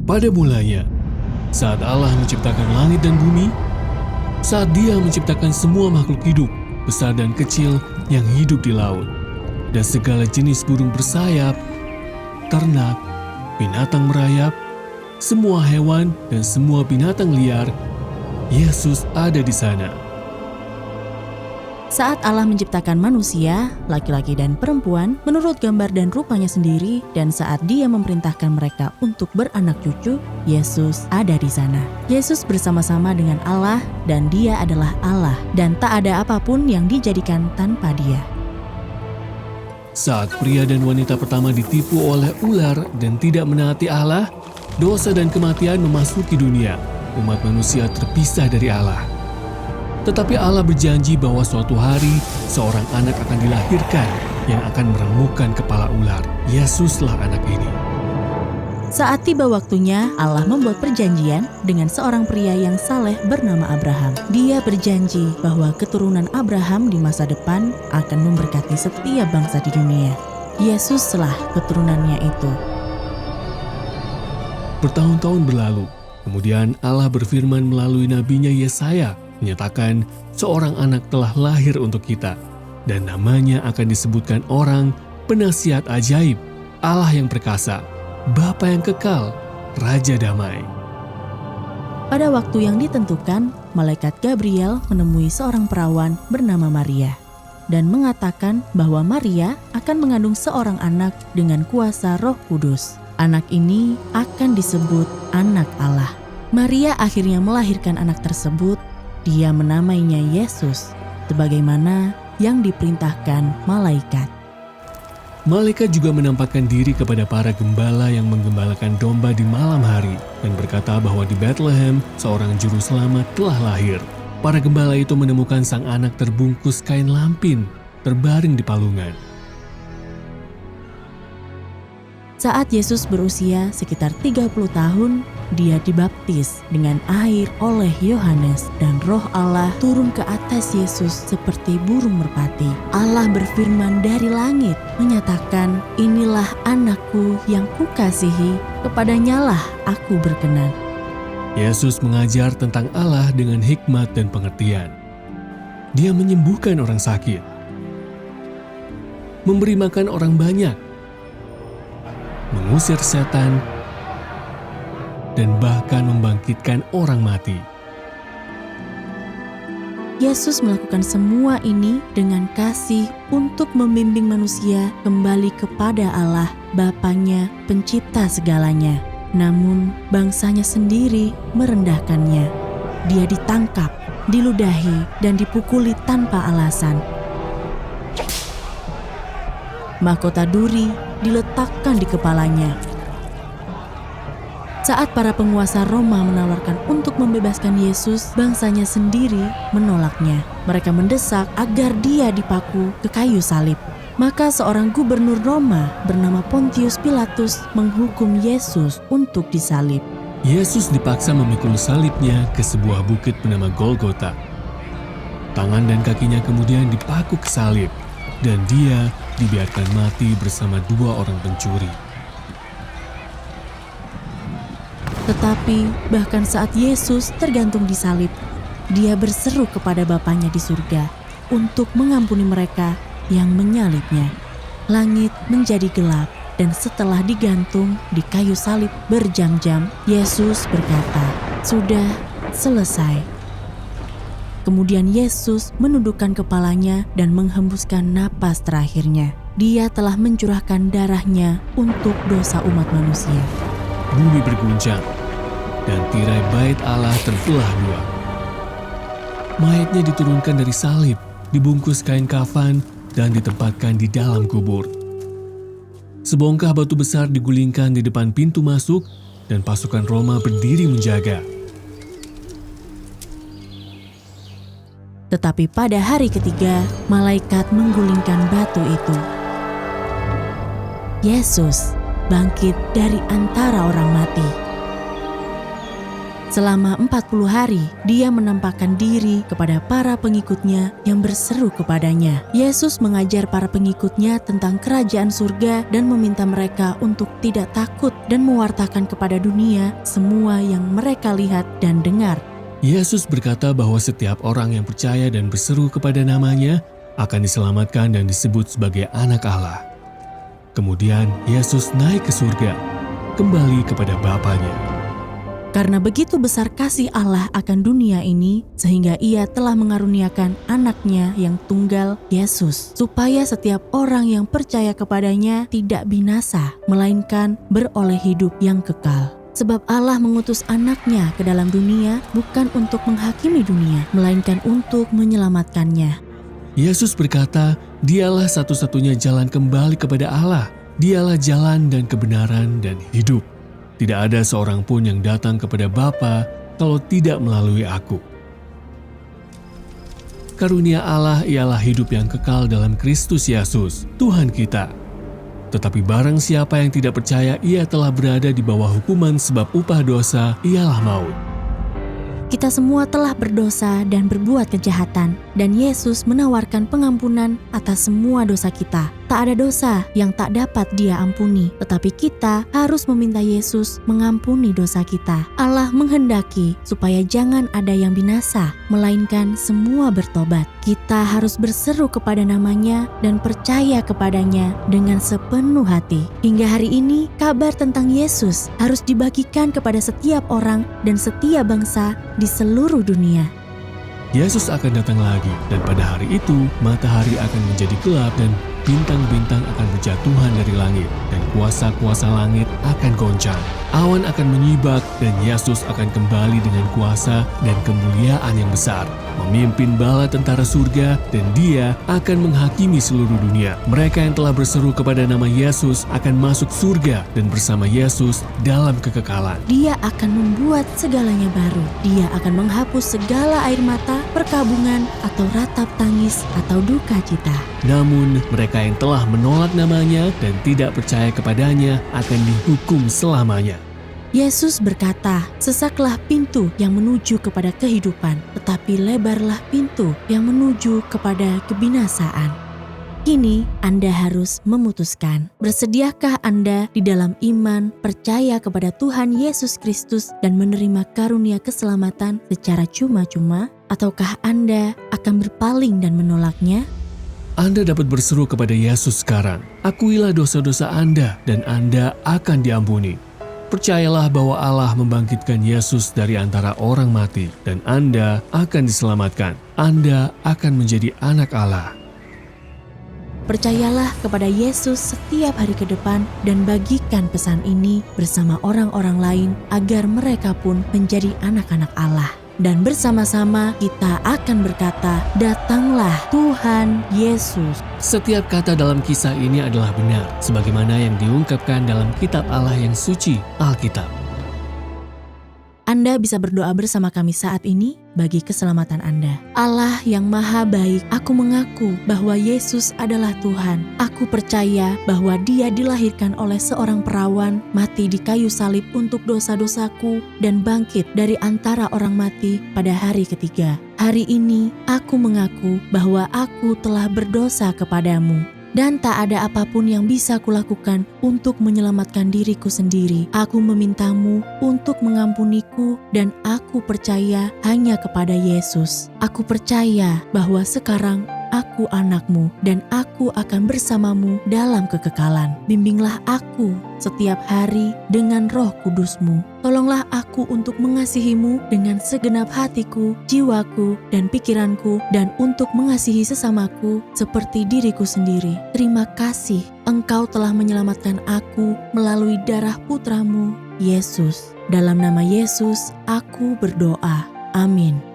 Pada mulanya, saat Allah menciptakan langit dan bumi, saat Dia menciptakan semua makhluk hidup, besar dan kecil yang hidup di laut, dan segala jenis burung bersayap, ternak, binatang merayap, semua hewan dan semua binatang liar, Yesus ada di sana. Saat Allah menciptakan manusia, laki-laki dan perempuan, menurut gambar dan rupanya sendiri, dan saat Dia memerintahkan mereka untuk beranak cucu, Yesus ada di sana. Yesus bersama-sama dengan Allah, dan Dia adalah Allah, dan tak ada apapun yang dijadikan tanpa Dia. Saat pria dan wanita pertama ditipu oleh ular dan tidak menaati Allah, dosa dan kematian memasuki dunia. Umat manusia terpisah dari Allah. Tetapi Allah berjanji bahwa suatu hari seorang anak akan dilahirkan yang akan meremukkan kepala ular. Yesuslah anak ini. Saat tiba waktunya, Allah membuat perjanjian dengan seorang pria yang saleh bernama Abraham. Dia berjanji bahwa keturunan Abraham di masa depan akan memberkati setiap bangsa di dunia. Yesuslah keturunannya itu. Bertahun-tahun berlalu, kemudian Allah berfirman melalui nabinya Yesaya, menyatakan seorang anak telah lahir untuk kita, dan namanya akan disebutkan orang penasihat ajaib, Allah yang perkasa, Bapa yang kekal, Raja damai. Pada waktu yang ditentukan, malaikat Gabriel menemui seorang perawan bernama Maria dan mengatakan bahwa Maria akan mengandung seorang anak dengan kuasa Roh Kudus. Anak ini akan disebut Anak Allah. Maria akhirnya melahirkan anak tersebut. Dia menamainya Yesus, sebagaimana yang diperintahkan malaikat. Malaikat juga menampakkan diri kepada para gembala yang menggembalakan domba di malam hari dan berkata bahwa di Bethlehem seorang juru selamat telah lahir. Para gembala itu menemukan sang anak terbungkus kain lampin, terbaring di palungan. Saat Yesus berusia sekitar 30 tahun, Dia dibaptis dengan air oleh Yohanes dan Roh Allah turun ke atas Yesus seperti burung merpati. Allah berfirman dari langit, menyatakan, "Inilah anakku yang kukasihi, kepadanyalah aku berkenan." Yesus mengajar tentang Allah dengan hikmat dan pengertian. Dia menyembuhkan orang sakit, memberi makan orang banyak, mengusir setan, dan bahkan membangkitkan orang mati. Yesus melakukan semua ini dengan kasih untuk membimbing manusia kembali kepada Allah, Bapanya, pencipta segalanya. Namun, bangsanya sendiri merendahkannya. Dia ditangkap, diludahi, dan dipukuli tanpa alasan. Mahkota duri diletakkan di kepalanya. Saat para penguasa Roma menawarkan untuk membebaskan Yesus, bangsanya sendiri menolaknya. Mereka mendesak agar Dia dipaku ke kayu salib. Maka seorang gubernur Roma bernama Pontius Pilatus menghukum Yesus untuk disalib. Yesus dipaksa memikul salibnya ke sebuah bukit bernama Golgota. Tangan dan kakinya kemudian dipaku ke salib, dan Dia dibiarkan mati bersama dua orang pencuri. Tetapi bahkan saat Yesus tergantung di salib, Dia berseru kepada Bapanya di surga untuk mengampuni mereka yang menyalibnya. Langit menjadi gelap, dan setelah digantung di kayu salib berjam-jam, Yesus berkata, "Sudah selesai." Kemudian Yesus menundukkan kepalanya dan menghembuskan napas terakhirnya. Dia telah mencurahkan darahnya untuk dosa umat manusia. Bumi berguncang, dan tirai bait Allah terbelah dua. Mayatnya diturunkan dari salib, dibungkus kain kafan, dan ditempatkan di dalam kubur. Sebongkah batu besar digulingkan di depan pintu masuk, dan pasukan Roma berdiri menjaga. Tetapi pada hari ketiga, malaikat menggulingkan batu itu. Yesus bangkit dari antara orang mati. Selama 40 hari, dia menampakkan diri kepada para pengikutnya yang berseru kepadanya. Yesus mengajar para pengikutnya tentang kerajaan surga dan meminta mereka untuk tidak takut dan mewartakan kepada dunia semua yang mereka lihat dan dengar. Yesus berkata bahwa setiap orang yang percaya dan berseru kepada namanya akan diselamatkan dan disebut sebagai anak Allah. Kemudian Yesus naik ke surga, kembali kepada Bapanya. Karena begitu besar kasih Allah akan dunia ini, sehingga ia telah mengaruniakan anaknya yang tunggal, Yesus, supaya setiap orang yang percaya kepadanya tidak binasa, melainkan beroleh hidup yang kekal. Sebab Allah mengutus anaknya ke dalam dunia bukan untuk menghakimi dunia, melainkan untuk menyelamatkannya. Yesus berkata, dialah satu-satunya jalan kembali kepada Allah. Dialah jalan dan kebenaran dan hidup. Tidak ada seorang pun yang datang kepada Bapa kalau tidak melalui aku. Karunia Allah ialah hidup yang kekal dalam Kristus Yesus, Tuhan kita. Tetapi barang siapa yang tidak percaya, ia telah berada di bawah hukuman sebab upah dosa ialah maut. Kita semua telah berdosa dan berbuat kejahatan, dan Yesus menawarkan pengampunan atas semua dosa kita. Tak ada dosa yang tak dapat Dia ampuni, tetapi kita harus meminta Yesus mengampuni dosa kita. Allah menghendaki supaya jangan ada yang binasa, melainkan semua bertobat. Kita harus berseru kepada namanya dan percaya kepadanya dengan sepenuh hati. Hingga hari ini, kabar tentang Yesus harus dibagikan kepada setiap orang dan setiap bangsa di seluruh dunia. Yesus akan datang lagi, dan pada hari itu matahari akan menjadi gelap dan bintang-bintang akan berjatuhan dari langit, dan kuasa-kuasa langit akan goncang. Awan akan menyibak, dan Yesus akan kembali dengan kuasa dan kemuliaan yang besar, memimpin bala tentara surga, dan Dia akan menghakimi seluruh dunia. Mereka yang telah berseru kepada nama Yesus akan masuk surga dan bersama Yesus dalam kekekalan. Dia akan membuat segalanya baru. Dia akan menghapus segala air mata, perkabungan, atau ratap tangis, atau duka cita. Namun, mereka yang telah menolak namanya dan tidak percaya kepadanya akan dihukum selamanya. Yesus berkata, "Sesaklah pintu yang menuju kepada kehidupan, tetapi lebarlah pintu yang menuju kepada kebinasaan." Kini Anda harus memutuskan, bersediakah Anda di dalam iman, percaya kepada Tuhan Yesus Kristus dan menerima karunia keselamatan secara cuma-cuma, ataukah Anda akan berpaling dan menolaknya? Anda dapat berseru kepada Yesus sekarang, "Akuilah dosa-dosa Anda dan Anda akan diampuni." Percayalah bahwa Allah membangkitkan Yesus dari antara orang mati dan Anda akan diselamatkan. Anda akan menjadi anak Allah. Percayalah kepada Yesus setiap hari ke depan dan bagikan pesan ini bersama orang-orang lain agar mereka pun menjadi anak-anak Allah. Dan bersama-sama kita akan berkata, "Datanglah Tuhan Yesus." Setiap kata dalam kisah ini adalah benar, sebagaimana yang diungkapkan dalam kitab Allah yang suci, Alkitab. Anda bisa berdoa bersama kami saat ini bagi keselamatan Anda. Allah yang maha baik, aku mengaku bahwa Yesus adalah Tuhan. Aku percaya bahwa Dia dilahirkan oleh seorang perawan, mati di kayu salib untuk dosa-dosaku, dan bangkit dari antara orang mati pada hari ketiga. Hari ini aku mengaku bahwa aku telah berdosa kepadamu. Dan tak ada apapun yang bisa kulakukan untuk menyelamatkan diriku sendiri. Aku memintamu untuk mengampuniku dan aku percaya hanya kepada Yesus. Aku percaya bahwa sekarang aku anakmu dan aku akan bersamamu dalam kekekalan. Bimbinglah aku setiap hari dengan Roh Kudus-Mu. Tolonglah aku untuk mengasihimu dengan segenap hatiku, jiwaku, dan pikiranku, dan untuk mengasihi sesamaku seperti diriku sendiri. Terima kasih, Engkau telah menyelamatkan aku melalui darah putramu, Yesus. Dalam nama Yesus, aku berdoa. Amin.